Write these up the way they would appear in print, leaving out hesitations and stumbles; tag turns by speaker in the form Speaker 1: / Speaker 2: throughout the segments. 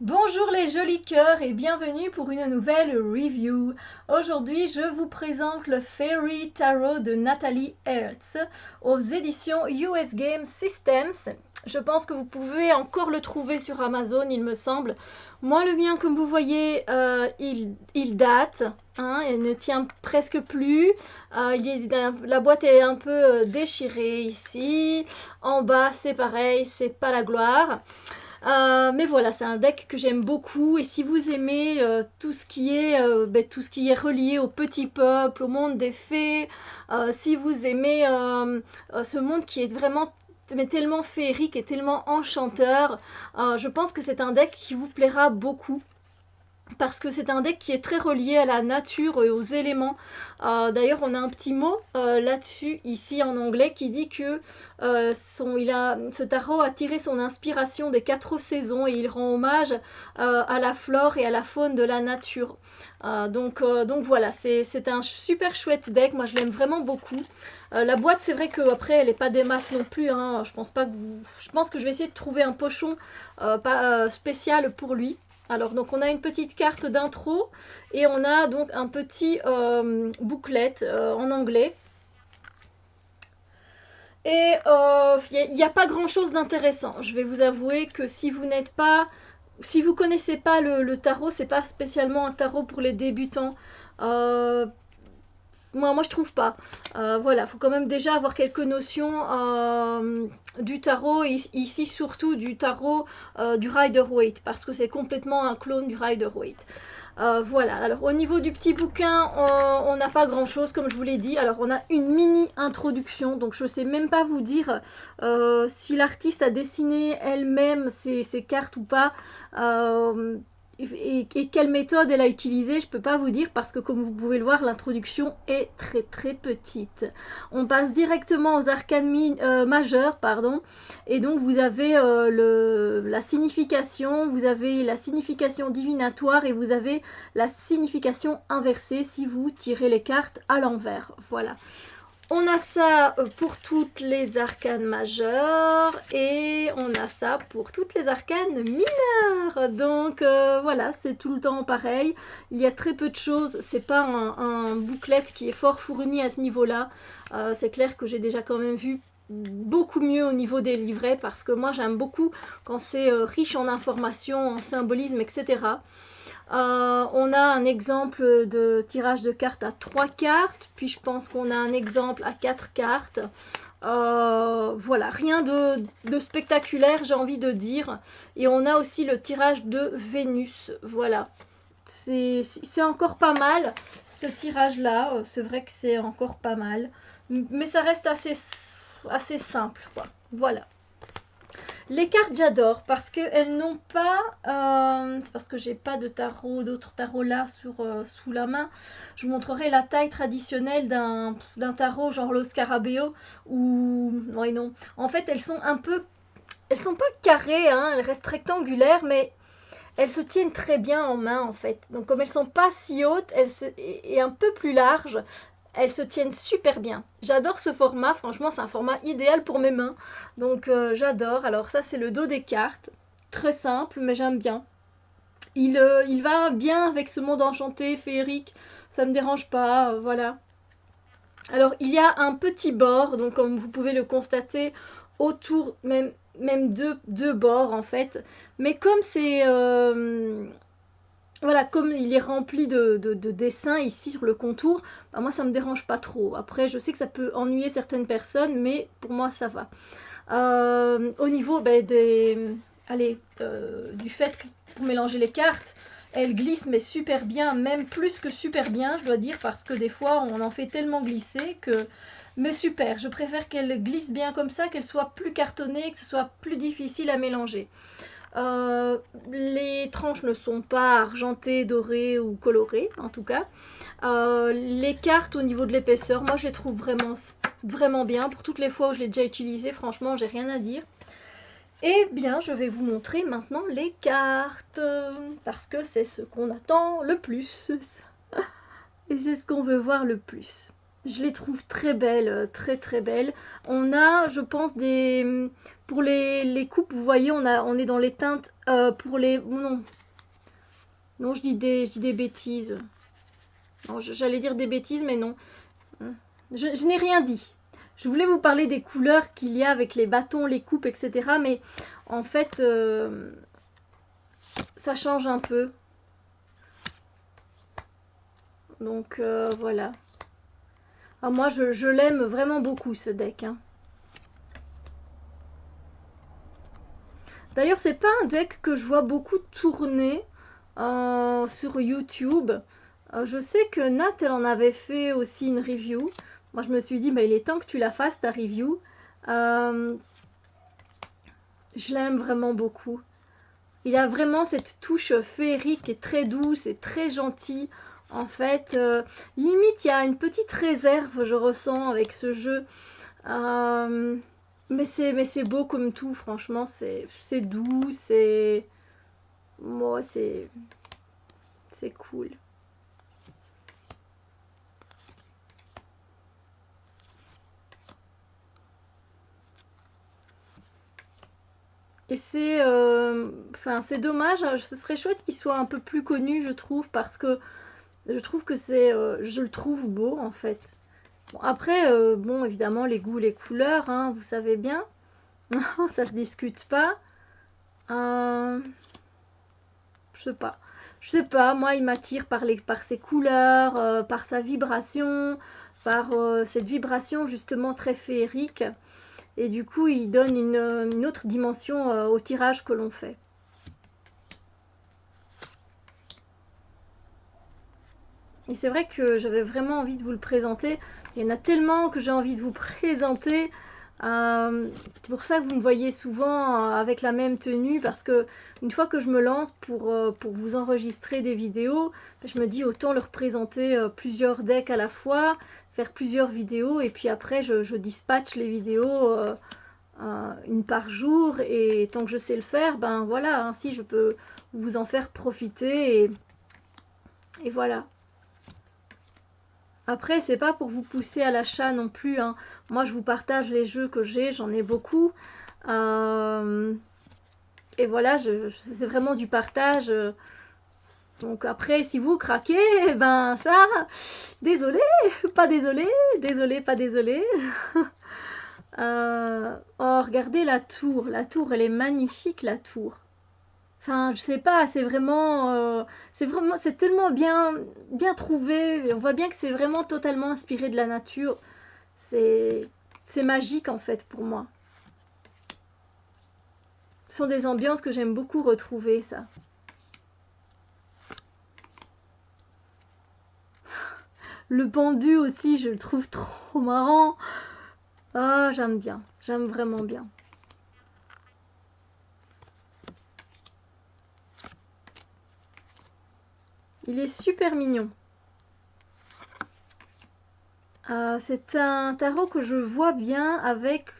Speaker 1: Bonjour les jolis cœurs et bienvenue pour une nouvelle review. Aujourd'hui, je vous présente le Fairy Tarot de Natalie Hertz aux éditions US Game Systems. Je pense que vous pouvez encore le trouver sur Amazon, il me semble. Moi, le mien, comme vous voyez, il date, hein, il ne tient presque plus. La boîte est un peu déchirée ici. En bas, c'est pareil, c'est pas la gloire. Mais voilà, c'est un deck que j'aime beaucoup et si vous aimez tout ce qui est relié au petit peuple, au monde des fées, si vous aimez ce monde qui est vraiment mais tellement féerique et tellement enchanteur, je pense que c'est un deck qui vous plaira beaucoup parce que c'est un deck qui est très relié à la nature et aux éléments. D'ailleurs, on a un petit mot là-dessus, ici en anglais, qui dit que ce tarot a tiré son inspiration des 4 saisons et il rend hommage à la flore et à la faune de la nature. Donc voilà, c'est un super chouette deck, moi je l'aime vraiment beaucoup. La boîte, c'est vrai qu'après, elle n'est pas des masses non plus, hein. Je pense que je vais essayer de trouver un pochon spécial pour lui. Alors, donc on a une petite carte d'intro et on a donc un petit booklet en anglais. Et il n'y a pas grand chose d'intéressant. Je vais vous avouer que si vous connaissez pas le tarot, c'est pas spécialement un tarot pour les débutants. Euh, moi, je trouve pas. Voilà, faut quand même déjà avoir quelques notions du tarot, ici surtout du tarot du Rider-Waite, parce que c'est complètement un clone du Rider-Waite. Voilà, alors au niveau du petit bouquin, on n'a pas grand chose comme je vous l'ai dit. Alors on a une mini introduction, donc je ne sais même pas vous dire si l'artiste a dessiné elle-même ses cartes ou pas. Et quelle méthode elle a utilisée, je peux pas vous dire parce que comme vous pouvez le voir, l'introduction est très très petite. On passe directement aux arcanes majeures, pardon, et donc vous avez la signification, vous avez la signification divinatoire et vous avez la signification inversée si vous tirez les cartes à l'envers. Voilà. On a ça pour toutes les arcanes majeures et on a ça pour toutes les arcanes mineures. Donc voilà, c'est tout le temps pareil. Il y a très peu de choses. C'est pas un booklet qui est fort fourni à ce niveau-là. C'est clair que j'ai déjà quand même vu beaucoup mieux au niveau des livrets parce que moi j'aime beaucoup quand c'est riche en informations, en symbolisme, etc. On a un exemple de tirage de cartes à 3 cartes, puis je pense qu'on a un exemple à 4 cartes. Voilà, rien de spectaculaire, j'ai envie de dire. Et on a aussi le tirage de Vénus. Voilà, c'est encore pas mal ce tirage-là. C'est vrai que c'est encore pas mal, mais ça reste assez simple, quoi. Voilà. Les cartes j'adore parce qu'elles n'ont pas, c'est parce que j'ai pas de tarot, d'autres tarots là sous la main. Je vous montrerai la taille traditionnelle d'un tarot genre le Scarabeo ou ouais non. En fait elles sont pas carrées, hein, elles restent rectangulaires, mais elles se tiennent très bien en main en fait. Donc comme elles sont pas si hautes, et un peu plus larges, elles se tiennent super bien. J'adore ce format, franchement c'est un format idéal pour mes mains. Donc j'adore. Alors ça c'est le dos des cartes. Très simple mais j'aime bien. Il va bien avec ce monde enchanté, féerique. Ça me dérange pas, voilà. Alors il y a un petit bord, donc comme vous pouvez le constater, autour, même deux bords en fait. Mais comme c'est voilà, comme il est rempli de dessins ici sur le contour, bah moi ça me dérange pas trop. Après, je sais que ça peut ennuyer certaines personnes, mais pour moi ça va. Au niveau du fait que pour mélanger les cartes, elle glisse mais super bien, même plus que super bien, je dois dire, parce que des fois on en fait tellement glisser que. Mais super, je préfère qu'elle glisse bien comme ça, qu'elle soit plus cartonnée, que ce soit plus difficile à mélanger. Les tranches ne sont pas argentées, dorées ou colorées, en tout cas. Les cartes au niveau de l'épaisseur, moi je les trouve vraiment bien. Pour toutes les fois où je l'ai déjà utilisé, franchement, j'ai rien à dire. Eh bien, je vais vous montrer maintenant les cartes, parce que c'est ce qu'on attend le plus. Et c'est ce qu'on veut voir le plus. Je les trouve très belles, très très belles. On a, je pense, Pour les coupes, vous voyez, on est dans les teintes. Pour les... Non, non, je dis des bêtises. Non, j'allais dire des bêtises, mais non. Je n'ai rien dit. Je voulais vous parler des couleurs qu'il y a avec les bâtons, les coupes, etc. Mais en fait, ça change un peu. Donc voilà. Alors moi, je l'aime vraiment beaucoup, ce deck. Hein. D'ailleurs, c'est pas un deck que je vois beaucoup tourner sur YouTube. Je sais que Nat, elle en avait fait aussi une review. Moi, je me suis dit, bah, il est temps que tu la fasses, ta review. Je l'aime vraiment beaucoup. Il a vraiment cette touche féerique et très douce et très gentille. En fait, limite, il y a une petite réserve, je ressens, avec ce jeu. Mais c'est beau comme tout, franchement, c'est doux, c'est... Moi, c'est cool. Et c'est... Enfin, c'est dommage, hein, ce serait chouette qu'il soit un peu plus connu, je trouve, parce que je trouve que c'est... je le trouve beau, en fait. Bon, après, bon, évidemment, les goûts, les couleurs, hein, vous savez bien. Ça se discute pas. Je sais pas. Je sais pas, moi il m'attire par ses couleurs, par sa vibration, par cette vibration justement très féerique. Et du coup, il donne une autre dimension au tirage que l'on fait. Et c'est vrai que j'avais vraiment envie de vous le présenter. Il y en a tellement que j'ai envie de vous présenter. C'est pour ça que vous me voyez souvent avec la même tenue, parce que une fois que je me lance pour vous enregistrer des vidéos, je me dis autant leur présenter plusieurs decks à la fois, faire plusieurs vidéos, et puis après je dispatche les vidéos une par jour, et tant que je sais le faire, ben voilà, ainsi je peux vous en faire profiter, et voilà. Après, c'est pas pour vous pousser à l'achat non plus. Hein. Moi, je vous partage les jeux que j'ai, j'en ai beaucoup. Et voilà, c'est vraiment du partage. Donc après, si vous craquez, eh ben ça, désolé, pas désolé, désolé, pas désolé. Oh, regardez la tour. La tour, elle est magnifique, la tour. Enfin, je sais pas, c'est tellement bien trouvé. On voit bien que c'est vraiment totalement inspiré de la nature. C'est, c'est magique en fait pour moi. Ce sont des ambiances que j'aime beaucoup retrouver, ça. Le pendu aussi, je le trouve trop marrant. Ah, j'aime bien, j'aime vraiment bien. Il est super mignon. C'est un tarot que je vois bien avec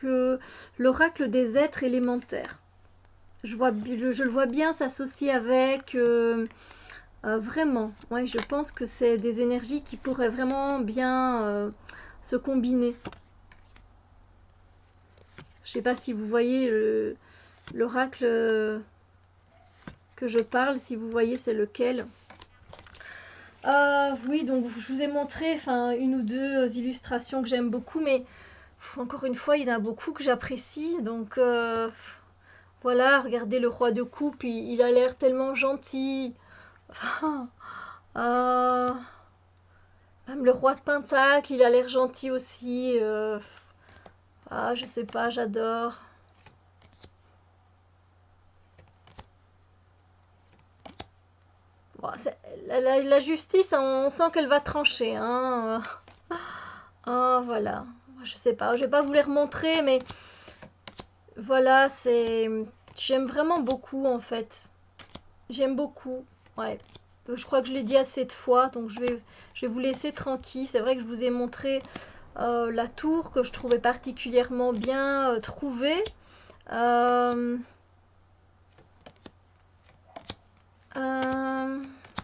Speaker 1: l'oracle des êtres élémentaires. Je le vois bien s'associer avec... vraiment, ouais, je pense que c'est des énergies qui pourraient vraiment bien se combiner. Je sais pas si vous voyez l'oracle que je parle, si vous voyez c'est lequel. Oui, donc je vous ai montré une ou deux illustrations que j'aime beaucoup, mais encore une fois, il y en a beaucoup que j'apprécie. Donc voilà, regardez le roi de coupe, il a l'air tellement gentil. Euh, Même le roi de pentacle, il a l'air gentil aussi. Je sais pas, j'adore. Bon, la justice, on sent qu'elle va trancher. Hein. Voilà. Je sais pas, je vais pas vous les remontrer, mais voilà, j'aime vraiment beaucoup en fait. J'aime beaucoup. Ouais. Je crois que je l'ai dit assez de fois, donc je vais vous laisser tranquille. C'est vrai que je vous ai montré la tour que je trouvais particulièrement bien trouvée.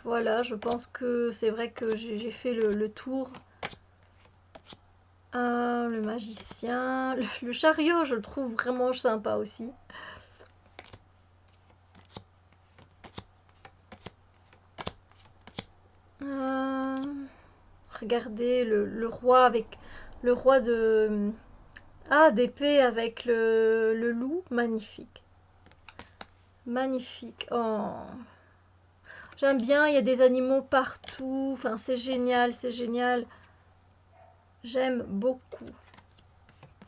Speaker 1: Voilà, je pense que c'est vrai que j'ai fait le tour. Le magicien. Le chariot, je le trouve vraiment sympa aussi. Regardez le roi avec le roi de... Ah, d'épée avec le loup. Magnifique. Magnifique. Oh. J'aime bien, il y a des animaux partout. Enfin, c'est génial, c'est génial. J'aime beaucoup.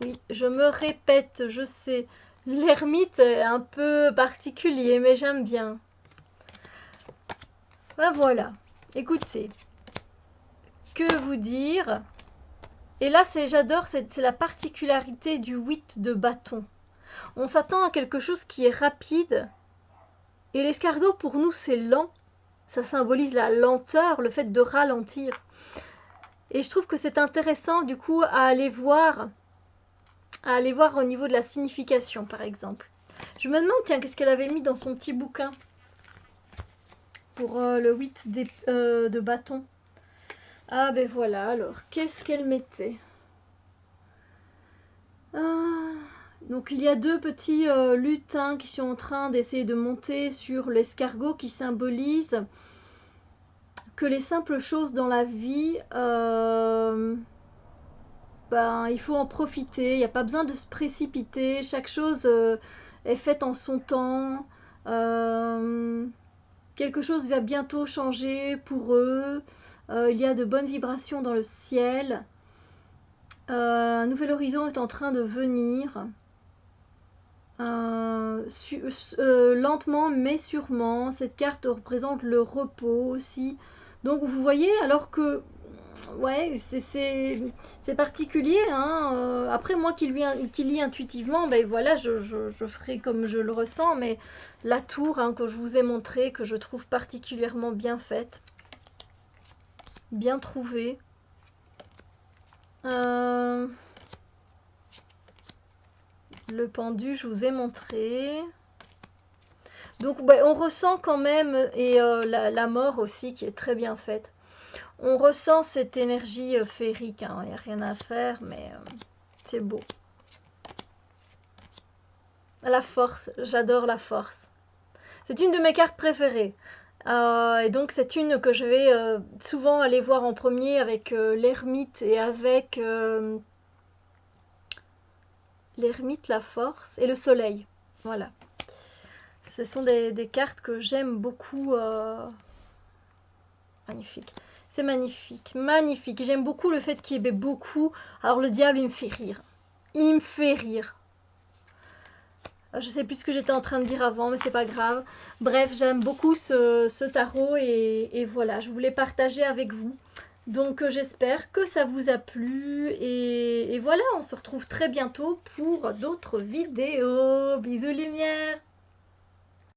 Speaker 1: Oui, je me répète, je sais. L'ermite est un peu particulier, mais j'aime bien. Ben voilà. Écoutez, que vous dire? Et là, j'adore, c'est la particularité du 8 de bâton. On s'attend à quelque chose qui est rapide. Et l'escargot, pour nous, c'est lent. Ça symbolise la lenteur, le fait de ralentir. Et je trouve que c'est intéressant, du coup, à aller voir au niveau de la signification, par exemple. Je me demande, tiens, qu'est-ce qu'elle avait mis dans son petit bouquin pour le 8 de bâton. Ah ben voilà, alors, qu'est-ce qu'elle mettait? Donc il y a deux petits lutins qui sont en train d'essayer de monter sur l'escargot qui symbolise que les simples choses dans la vie, ben, il faut en profiter, il n'y a pas besoin de se précipiter, chaque chose est faite en son temps, quelque chose va bientôt changer pour eux, il y a de bonnes vibrations dans le ciel, un nouvel horizon est en train de venir. Lentement mais sûrement, cette carte représente le repos aussi. Donc vous voyez, alors que ouais, c'est particulier, hein. Après moi qui lis intuitivement, ben voilà, je ferai comme je le ressens, mais la tour hein, que je vous ai montrée, que je trouve particulièrement bien faite, bien trouvée. Le pendu, je vous ai montré. Donc bah, on ressent quand même, et la mort aussi qui est très bien faite. On ressent cette énergie féerique, hein. Il n'y a rien à faire, mais c'est beau. La force, j'adore la force. C'est une de mes cartes préférées. Et donc c'est une que je vais souvent aller voir en premier avec l'ermite et avec l'ermite, la force et le soleil. Voilà. Ce sont des cartes que j'aime beaucoup. Magnifique. C'est magnifique. Magnifique. J'aime beaucoup le fait qu'il y ait beaucoup. Alors le diable, il me fait rire. Il me fait rire. Je sais plus ce que j'étais en train de dire avant, mais c'est pas grave. Bref, j'aime beaucoup ce tarot et voilà, je voulais partager avec vous. Donc j'espère que ça vous a plu et voilà, on se retrouve très bientôt pour d'autres vidéos. Bisous lumière!